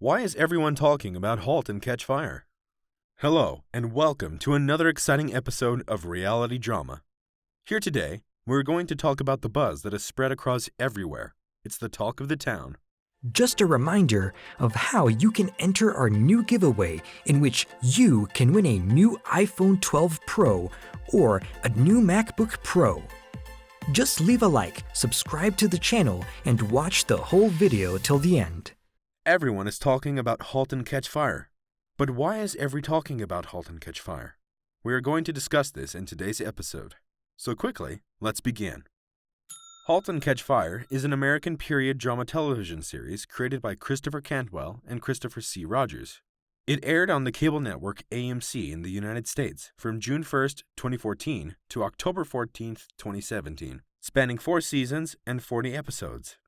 Why is everyone talking about Halt and Catch Fire? Hello, and welcome to another exciting episode of Reality Drama. Here today, we're going to talk about the buzz that has spread across everywhere. It's the talk of the town. Just a reminder of how you can enter our new giveaway in which you can win a new iPhone 12 Pro or a new MacBook Pro. Just leave a like, subscribe to the channel, and watch the whole video till the end. Everyone is talking about Halt and Catch Fire. But why is everyone talking about Halt and Catch Fire? We are going to discuss this in today's episode. So quickly, let's begin. Halt and Catch Fire is an American period drama television series created by Christopher Cantwell and Christopher C. Rogers. It aired on the cable network AMC in the United States from June 1st, 2014 to October 14th, 2017, spanning 4 seasons and 40 episodes.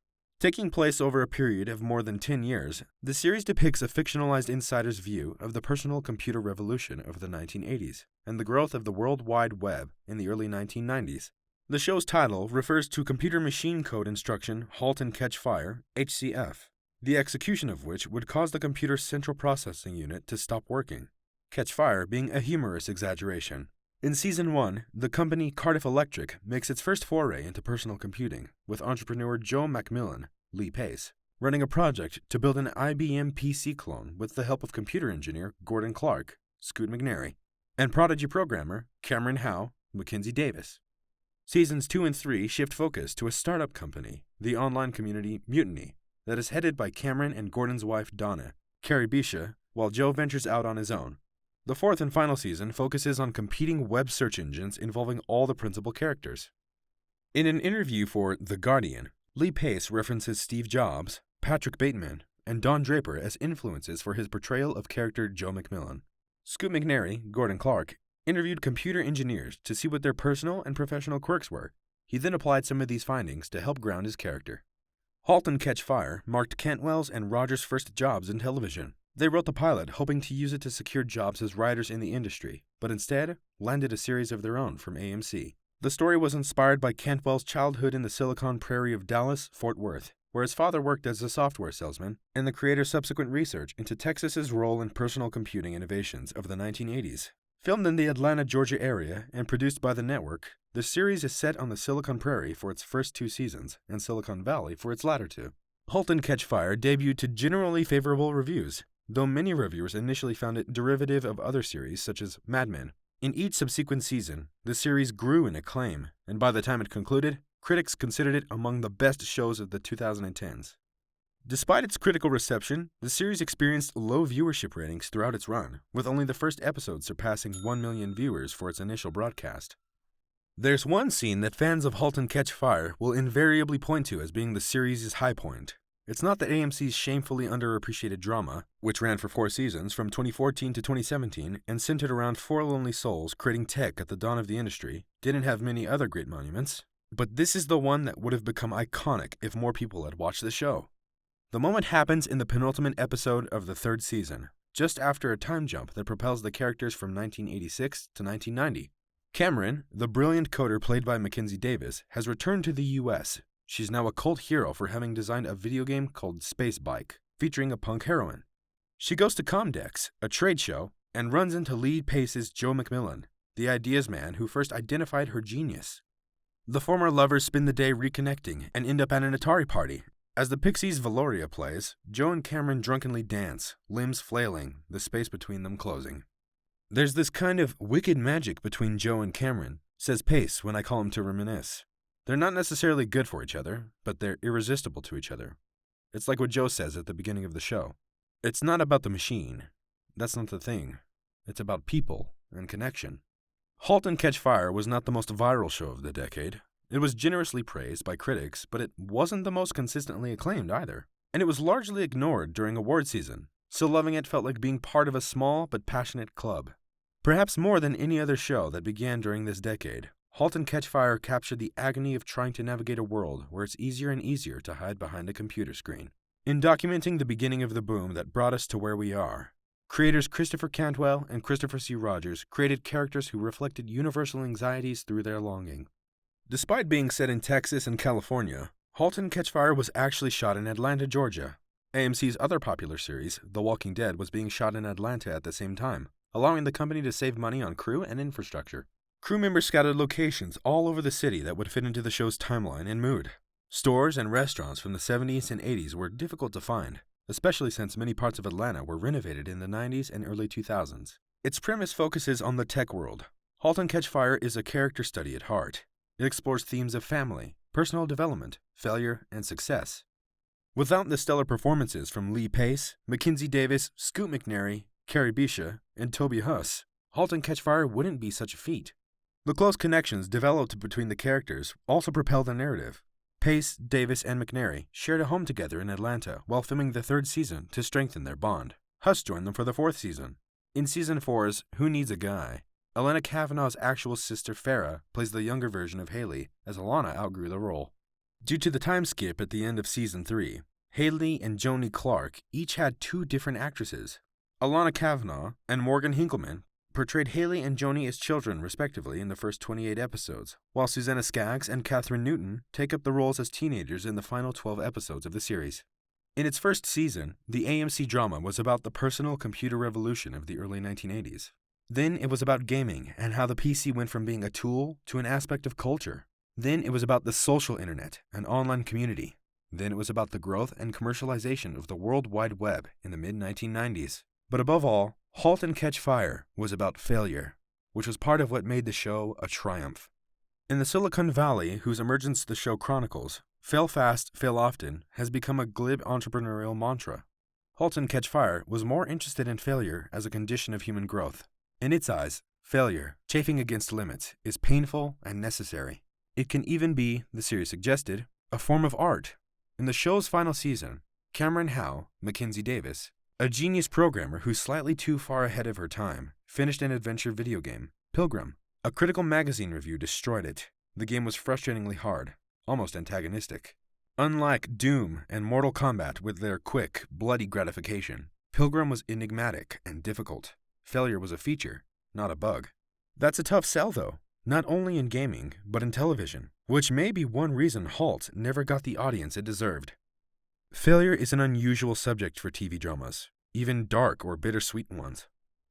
Taking place over a period of more than 10 years, the series depicts a fictionalized insider's view of the personal computer revolution of the 1980s and the growth of the World Wide Web in the early 1990s. The show's title refers to Computer Machine Code Instruction Halt and Catch Fire, HCF, the execution of which would cause the computer's central processing unit to stop working, catch fire being a humorous exaggeration. In Season 1, the company Cardiff Electric makes its first foray into personal computing, with entrepreneur Joe Macmillan, Lee Pace, running a project to build an IBM PC clone with the help of computer engineer Gordon Clark, Scoot McNairy, and prodigy programmer Cameron Howe, Mackenzie Davis. Seasons 2 and 3 shift focus to a startup company, the online community Mutiny, that is headed by Cameron and Gordon's wife Donna, Carrie Bisha, while Joe ventures out on his own. The 4th and final season focuses on competing web search engines involving all the principal characters. In an interview for The Guardian, Lee Pace references Steve Jobs, Patrick Bateman, and Don Draper as influences for his portrayal of character Joe Macmillan. Scoot McNairy, Gordon Clark, interviewed computer engineers to see what their personal and professional quirks were. He then applied some of these findings to help ground his character. Halt and Catch Fire marked Cantwell's and Rogers' first jobs in television. They wrote the pilot hoping to use it to secure jobs as writers in the industry, but instead landed a series of their own from AMC. The story was inspired by Cantwell's childhood in the Silicon Prairie of Dallas, Fort Worth, where his father worked as a software salesman, and the creator's subsequent research into Texas's role in personal computing innovations of the 1980s. Filmed in the Atlanta, Georgia area and produced by the network, the series is set on the Silicon Prairie for its first 2 seasons and Silicon Valley for its latter 2. Halt and Catch Fire debuted to generally favorable reviews, though many reviewers initially found it derivative of other series such as Mad Men. In each subsequent season, the series grew in acclaim, and by the time it concluded, critics considered it among the best shows of the 2010s. Despite its critical reception, the series experienced low viewership ratings throughout its run, with only the first episode surpassing 1 million viewers for its initial broadcast. There's one scene that fans of Halt and Catch Fire will invariably point to as being the series' high point. It's not that AMC's shamefully underappreciated drama, which ran for 4 seasons from 2014 to 2017 and centered around 4 lonely souls creating tech at the dawn of the industry, didn't have many other great monuments, but this is the one that would have become iconic if more people had watched the show. The moment happens in the penultimate episode of the 3rd season, just after a time jump that propels the characters from 1986 to 1990. Cameron, the brilliant coder played by Mackenzie Davis, has returned to the U.S. She's now a cult hero for having designed a video game called Space Bike, featuring a punk heroine. She goes to Comdex, a trade show, and runs into Lee Pace's Joe Macmillan, the ideas man who first identified her genius. The former lovers spend the day reconnecting and end up at an Atari party. As the Pixies' Valoria plays, Joe and Cameron drunkenly dance, limbs flailing, the space between them closing. There's this kind of wicked magic between Joe and Cameron, says Pace when I call him to reminisce. They're not necessarily good for each other, but they're irresistible to each other. It's like what Joe says at the beginning of the show. It's not about the machine. That's not the thing. It's about people and connection. Halt and Catch Fire was not the most viral show of the decade. It was generously praised by critics, but it wasn't the most consistently acclaimed either. And it was largely ignored during award season, so loving it felt like being part of a small but passionate club. Perhaps more than any other show that began during this decade, Halt and Catch Fire captured the agony of trying to navigate a world where it's easier and easier to hide behind a computer screen. In documenting the beginning of the boom that brought us to where we are, creators Christopher Cantwell and Christopher C. Rogers created characters who reflected universal anxieties through their longing. Despite being set in Texas and California, Halt and Catch Fire was actually shot in Atlanta, Georgia. AMC's other popular series, The Walking Dead, was being shot in Atlanta at the same time, allowing the company to save money on crew and infrastructure. Crew members scouted locations all over the city that would fit into the show's timeline and mood. Stores and restaurants from the 70s and 80s were difficult to find, especially since many parts of Atlanta were renovated in the 90s and early 2000s. Its premise focuses on the tech world. Halt and Catch Fire is a character study at heart. It explores themes of family, personal development, failure, and success. Without the stellar performances from Lee Pace, Mackenzie Davis, Scoot McNairy, Carrie Bisha, and Toby Huss, Halt and Catch Fire wouldn't be such a feat. The close connections developed between the characters also propelled the narrative. Pace, Davis, and McNairy shared a home together in Atlanta while filming the third season to strengthen their bond. Huss joined them for the fourth season. In season 4's Who Needs a Guy, Elena Kavanaugh's actual sister Farrah plays the younger version of Haley, as Alana outgrew the role. Due to the time skip at the end of season 3, Haley and Joni Clark each had two different actresses. Alana Kavanaugh and Morgan Hinkleman portrayed Haley and Joni as children, respectively, in the first 28 episodes, while Susanna Skaggs and Katherine Newton take up the roles as teenagers in the final 12 episodes of the series. In its first season, the AMC drama was about the personal computer revolution of the early 1980s. Then it was about gaming and how the PC went from being a tool to an aspect of culture. Then it was about the social internet and online community. Then it was about the growth and commercialization of the World Wide Web in the mid-1990s. But above all, Halt and Catch Fire was about failure, which was part of what made the show a triumph. In the Silicon Valley, whose emergence the show chronicles, fail fast, fail often has become a glib entrepreneurial mantra. Halt and Catch Fire was more interested in failure as a condition of human growth. In its eyes, failure, chafing against limits, is painful and necessary. It can even be, the series suggested, a form of art. In the show's final season, Cameron Howe, Mackenzie Davis, a genius programmer who's slightly too far ahead of her time, finished an adventure video game, Pilgrim. A critical magazine review destroyed it. The game was frustratingly hard, almost antagonistic. Unlike Doom and Mortal Kombat with their quick, bloody gratification, Pilgrim was enigmatic and difficult. Failure was a feature, not a bug. That's a tough sell, though, not only in gaming, but in television, which may be one reason Halt never got the audience it deserved. Failure is an unusual subject for TV dramas, even dark or bittersweet ones.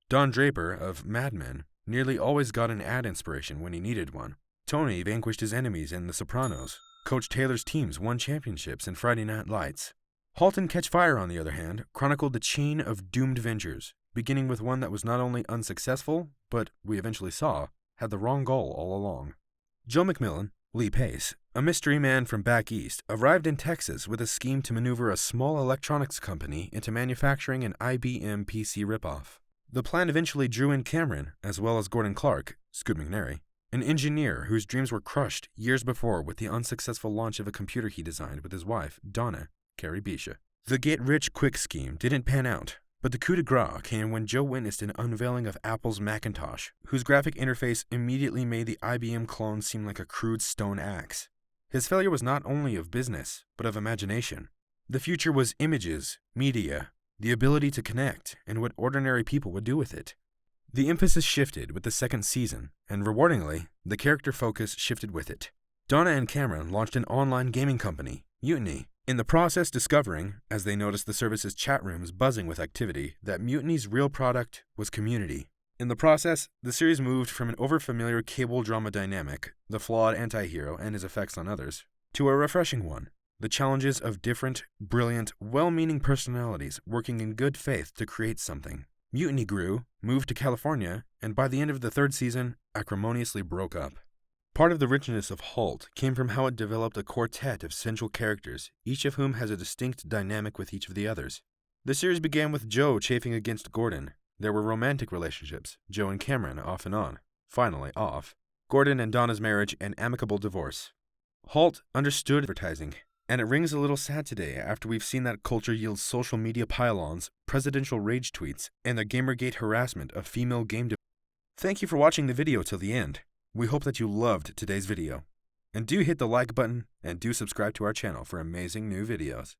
Don Draper of Mad Men nearly always got an ad inspiration when he needed one. Tony vanquished his enemies in The Sopranos. Coach Taylor's teams won championships in Friday Night Lights. Halt and Catch Fire, on the other hand, chronicled the chain of doomed ventures, beginning with one that was not only unsuccessful, but, we eventually saw, had the wrong goal all along. Joe McMillan, Lee Pace, a mystery man from back east, arrived in Texas with a scheme to maneuver a small electronics company into manufacturing an IBM PC ripoff. The plan eventually drew in Cameron, as well as Gordon Clark, Scoot McNairy, an engineer whose dreams were crushed years before with the unsuccessful launch of a computer he designed with his wife, Donna, Carrie Bisha. The get-rich-quick scheme didn't pan out, but the coup de grace came when Joe witnessed an unveiling of Apple's Macintosh, whose graphic interface immediately made the IBM clone seem like a crude stone axe. His failure was not only of business, but of imagination. The future was images, media, the ability to connect, and what ordinary people would do with it. The emphasis shifted with the second season, and rewardingly, the character focus shifted with it. Donna and Cameron launched an online gaming company, Mutiny, in the process discovering, as they noticed the service's chat rooms buzzing with activity, that Mutiny's real product was community. In the process, the series moved from an overfamiliar cable drama dynamic, the flawed anti-hero and his effects on others, to a refreshing one, the challenges of different, brilliant, well-meaning personalities working in good faith to create something. Mutiny grew, moved to California, and by the end of the third season, acrimoniously broke up. Part of the richness of Halt came from how it developed a quartet of central characters, each of whom has a distinct dynamic with each of the others. The series began with Joe chafing against Gordon. There were romantic relationships, Joe and Cameron off and on, finally off, Gordon and Donna's marriage, and amicable divorce. Halt understood advertising, and it rings a little sad today after we've seen that culture yield social media pile-ons, presidential rage tweets, and the Gamergate harassment of female game developers. Thank you for watching the video till the end. We hope that you loved today's video. And do hit the like button and do subscribe to our channel for amazing new videos.